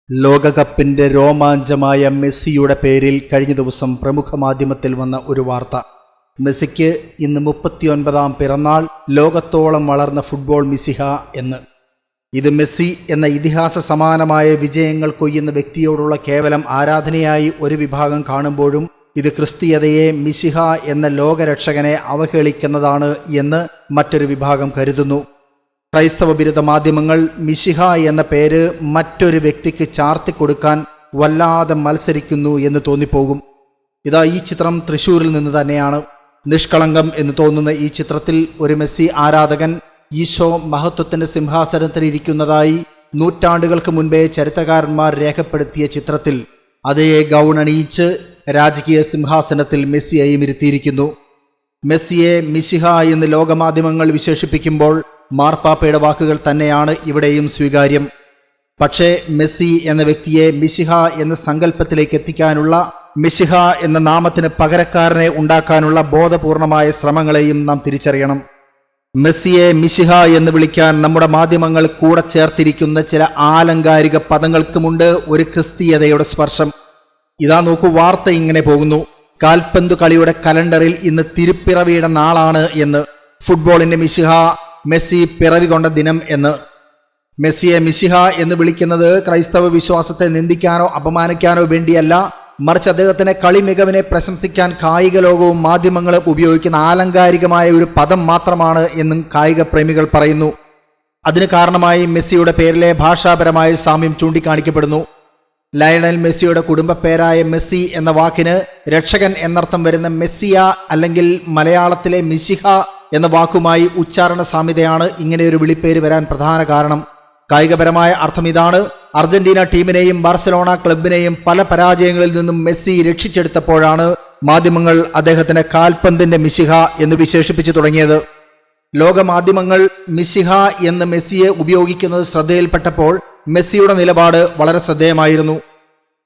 ലോകകപ്പിന്റെ രോമാഞ്ചമായ മെസ്സിയുടെ പേരിൽ കഴിഞ്ഞ ദിവസം പ്രമുഖ മാധ്യമത്തിൽ വന്ന ഒരു വാർത്ത. മെസ്സിക്ക് ഇന്ന് 39ാം പിറന്നാൾ, ലോകത്തോളം വളർന്ന ഫുട്ബോൾ മിശിഹ എന്ന്. ഇത് മെസ്സി എന്ന ഇതിഹാസ സമാനമായ വിജയങ്ങൾ കൊയ്യുന്ന വ്യക്തിയോടുള്ള കേവലം ആരാധനയായി ഒരു വിഭാഗം കാണുമ്പോഴും ഇത് ക്രിസ്തീയതയെ, മിശിഹ എന്ന ലോകരക്ഷകനെ അവഹേളിക്കുന്നതാണ് എന്ന് മറ്റൊരു വിഭാഗം കരുതുന്നു. ക്രൈസ്തവ ബിരുദ മാധ്യമങ്ങൾ മിശിഹ എന്ന പേര് മറ്റൊരു വ്യക്തിക്ക് ചാർത്തിക്കൊടുക്കാൻ വല്ലാതെ മത്സരിക്കുന്നു എന്ന് തോന്നിപ്പോകും. ഇതാ ഈ ചിത്രം തൃശ്ശൂരിൽ നിന്ന് തന്നെയാണ്. നിഷ്കളങ്കം എന്ന് തോന്നുന്ന ഈ ചിത്രത്തിൽ ഒരു മെസ്സി ആരാധകൻ ഈശോ മഹത്വത്തിൻ്റെ സിംഹാസനത്തിൽ ഇരിക്കുന്നതായി നൂറ്റാണ്ടുകൾക്ക് മുൻപേ ചരിത്രകാരന്മാർ രേഖപ്പെടുത്തിയ ചിത്രത്തിൽ അതേ ഗൗൺ അണിയിച്ച് രാജകീയ സിംഹാസനത്തിൽ മെസ്സിയെയും ഇരുത്തിയിരിക്കുന്നു. മെസ്സിയെ മിശിഹ എന്ന് ലോകമാധ്യമങ്ങൾ വിശേഷിപ്പിക്കുമ്പോൾ മാർപ്പാപ്പയുടെ വാക്കുകൾ തന്നെയാണ് ഇവിടെയും സ്വീകാര്യം. പക്ഷേ മെസ്സി എന്ന വ്യക്തിയെ മിശിഹ എന്ന സങ്കല്പത്തിലേക്ക് എത്തിക്കാനുള്ള, മിശിഹ എന്ന നാമത്തിന് പകരക്കാരനെ ഉണ്ടാക്കാനുള്ള ബോധപൂർണമായ ശ്രമങ്ങളെയും നാം തിരിച്ചറിയണം. മെസ്സിയെ മിശിഹ എന്ന് വിളിക്കാൻ നമ്മുടെ മാധ്യമങ്ങൾ കൂടെ ചേർത്തിരിക്കുന്ന ചില ആലങ്കാരിക പദങ്ങൾക്കുമുണ്ട് ഒരു ക്രിസ്തീയതയുടെ സ്പർശം. ഇതാ നോക്കൂ, വാർത്ത ഇങ്ങനെ പോകുന്നു: കാൽപന്തു കളിയുടെ കലണ്ടറിൽ ഇന്ന് തിരുപ്പിറവിയുടെ നാളാണ് എന്ന്. ഫുട്ബോളിന്റെ മിശിഹ, മെസ്സി പിറവി കൊണ്ട ദിനം എന്ന്. മെസ്സിയെ മിശിഹ എന്ന് വിളിക്കുന്നത് ക്രൈസ്തവ വിശ്വാസത്തെ നിന്ദിക്കാനോ അപമാനിക്കാനോ വേണ്ടിയല്ല, മറിച്ച് അദ്ദേഹത്തിൻ്റെ കളി മികവിനെ പ്രശംസിക്കാൻ കായിക ലോകവും മാധ്യമങ്ങളും ഉപയോഗിക്കുന്ന ആലങ്കാരികമായ ഒരു പദം മാത്രമാണ് എന്നും കായിക പ്രേമികൾ പറയുന്നു. അതിന് കാരണമായി മെസ്സിയുടെ പേരിലെ ഭാഷാപരമായ സാമ്യം ചൂണ്ടിക്കാണിക്കപ്പെടുന്നു. ലയണൽ മെസ്സിയുടെ കുടുംബ പേരായ മെസ്സി എന്ന വാക്കിന് രക്ഷകൻ എന്നർത്ഥം വരുന്ന മെസ്സിയ അല്ലെങ്കിൽ മലയാളത്തിലെ മിശിഹ എന്ന വാക്കുമായി ഉച്ചാരണ സാമ്യതയാണ് ഇങ്ങനെയൊരു വിളിപ്പേര് വരാൻ പ്രധാന കാരണം. കായികപരമായ അർത്ഥം ഇതാണ്: അർജന്റീന ടീമിനെയും ബാർസലോണ ക്ലബിനെയും പല പരാജയങ്ങളിൽ നിന്നും മെസ്സി രക്ഷിച്ചെടുത്തപ്പോഴാണ് മാധ്യമങ്ങൾ അദ്ദേഹത്തിന് കാൽപന്തിന്റെ മിശിഹ എന്ന് വിശേഷിപ്പിച്ചു തുടങ്ങിയത്. ലോകമാധ്യമങ്ങൾ മിശിഹ എന്ന് മെസ്സിയെ ഉപയോഗിക്കുന്നത് ശ്രദ്ധയിൽപ്പെട്ടപ്പോൾ മെസ്സിയുടെ നിലപാട് വളരെ ശ്രദ്ധേയമായിരുന്നു.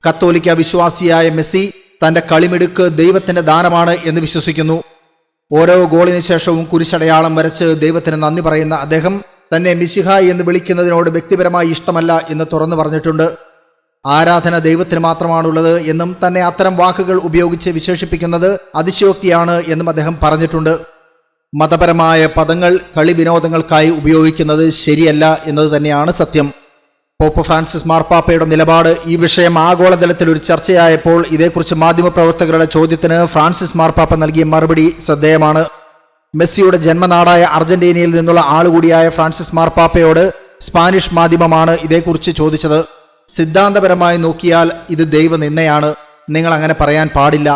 കത്തോലിക്ക വിശ്വാസിയായ മെസ്സി തൻ്റെ കളിമിടുക്ക് ദൈവത്തിൻ്റെ ദാനമാണ് എന്ന് വിശ്വസിക്കുന്നു. ഓരോ ഗോളിന് ശേഷവും കുരിശടയാളം വരച്ച് ദൈവത്തിന് നന്ദി പറയുന്ന അദ്ദേഹം തന്നെ മിശിഹ എന്ന് വിളിക്കുന്നതിനോട് വ്യക്തിപരമായി ഇഷ്ടമല്ല എന്ന് തുറന്നു പറഞ്ഞിട്ടുണ്ട്. ആരാധന ദൈവത്തിന് മാത്രമാണുള്ളത് എന്നും തന്നെ അത്തരം വാക്കുകൾ ഉപയോഗിച്ച് വിശേഷിപ്പിക്കുന്നത് അതിശയോക്തിയാണ് എന്നും അദ്ദേഹം പറഞ്ഞിട്ടുണ്ട്. മതപരമായ പദങ്ങൾ കളി വിനോദങ്ങൾക്കായി ഉപയോഗിക്കുന്നത് ശരിയല്ല എന്നത് തന്നെയാണ് സത്യം. പോപ്പ് ഫ്രാൻസിസ് മാർപ്പാപ്പയുടെ നിലപാട് ഈ വിഷയം ആഗോളതലത്തിൽ ഒരു ചർച്ചയായപ്പോൾ ഇതേക്കുറിച്ച് മാധ്യമപ്രവർത്തകരുടെ ചോദ്യത്തിന് ഫ്രാൻസിസ് മാർപ്പാപ്പ നൽകിയ മറുപടി ശ്രദ്ധേയമാണ്. മെസ്സിയുടെ ജന്മനാടായ അർജന്റീനയിൽ നിന്നുള്ള ആളുകൂടിയായ ഫ്രാൻസിസ് മാർപ്പാപ്പയോട് സ്പാനിഷ് മാധ്യമമാണ് ഇതേക്കുറിച്ച് ചോദിച്ചത്. സിദ്ധാന്തപരമായി നോക്കിയാൽ ഇത് ദൈവനിന്ദയാണ്. നിങ്ങൾ അങ്ങനെ പറയാൻ പാടില്ല.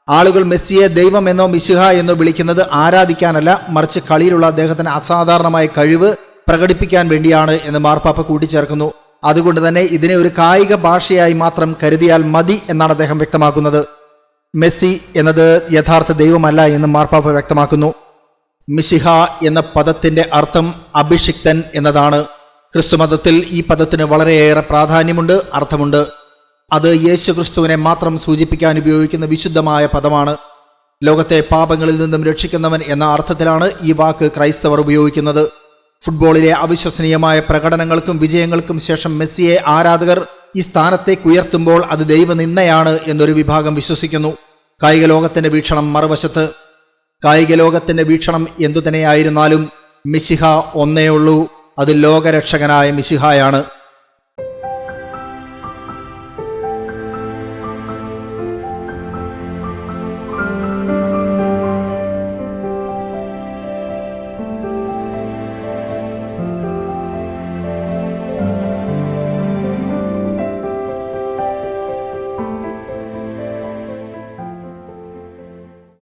ആളുകൾ മെസ്സിയെ ദൈവം എന്നോ മിശിഹ എന്നോ വിളിക്കുന്നത് ആരാധിക്കാനല്ല, മറിച്ച് കളിയിലുള്ള അദ്ദേഹത്തിന് അസാധാരണമായ കഴിവ് പ്രകടിപ്പിക്കാൻ വേണ്ടിയാണ് എന്ന് മാർപ്പാപ്പ കൂട്ടിച്ചേർക്കുന്നു. അതുകൊണ്ട് തന്നെ ഇതിനെ ഒരു കായിക ഭാഷയായി മാത്രം കരുതിയാൽ മതി എന്നാണ് അദ്ദേഹം വ്യക്തമാക്കുന്നത്. മെസ്സി എന്നത് യഥാർത്ഥ ദൈവമല്ല എന്ന് മാർപ്പാപ്പ വ്യക്തമാക്കുന്നു. മിശിഹ എന്ന പദത്തിന്റെ അർത്ഥം അഭിഷിക്തൻ എന്നതാണ്. ക്രിസ്തുമതത്തിൽ ഈ പദത്തിന് വളരെയേറെ പ്രാധാന്യമുണ്ട്, അർത്ഥമുണ്ട്. അത് യേശു ക്രിസ്തുവിനെ മാത്രം സൂചിപ്പിക്കാൻ ഉപയോഗിക്കുന്ന വിശുദ്ധമായ പദമാണ്. ലോകത്തെ പാപങ്ങളിൽ നിന്നും രക്ഷിക്കുന്നവൻ എന്ന അർത്ഥത്തിലാണ് ഈ വാക്ക് ക്രൈസ്തവർ ഉപയോഗിക്കുന്നത്. ഫുട്ബോളിലെ അവിശ്വസനീയമായ പ്രകടനങ്ങൾക്കും വിജയങ്ങൾക്കും ശേഷം മെസ്സിയെ ആരാധകർ ഈ സ്ഥാനത്തേക്ക് ഉയർത്തുമ്പോൾ അത് ദൈവനിന്ദയാണ് എന്നൊരു വിഭാഗം വിശ്വസിക്കുന്നു. കായിക ലോകത്തിന്റെ വീക്ഷണം മറുവശത്ത്. കായിക ലോകത്തിന്റെ വീക്ഷണം എന്തു തന്നെയായിരുന്നാലും മിശിഹ ഒന്നേ ഉള്ളൂ, അത് ലോകരക്ഷകനായ മിശിഹായാണ്.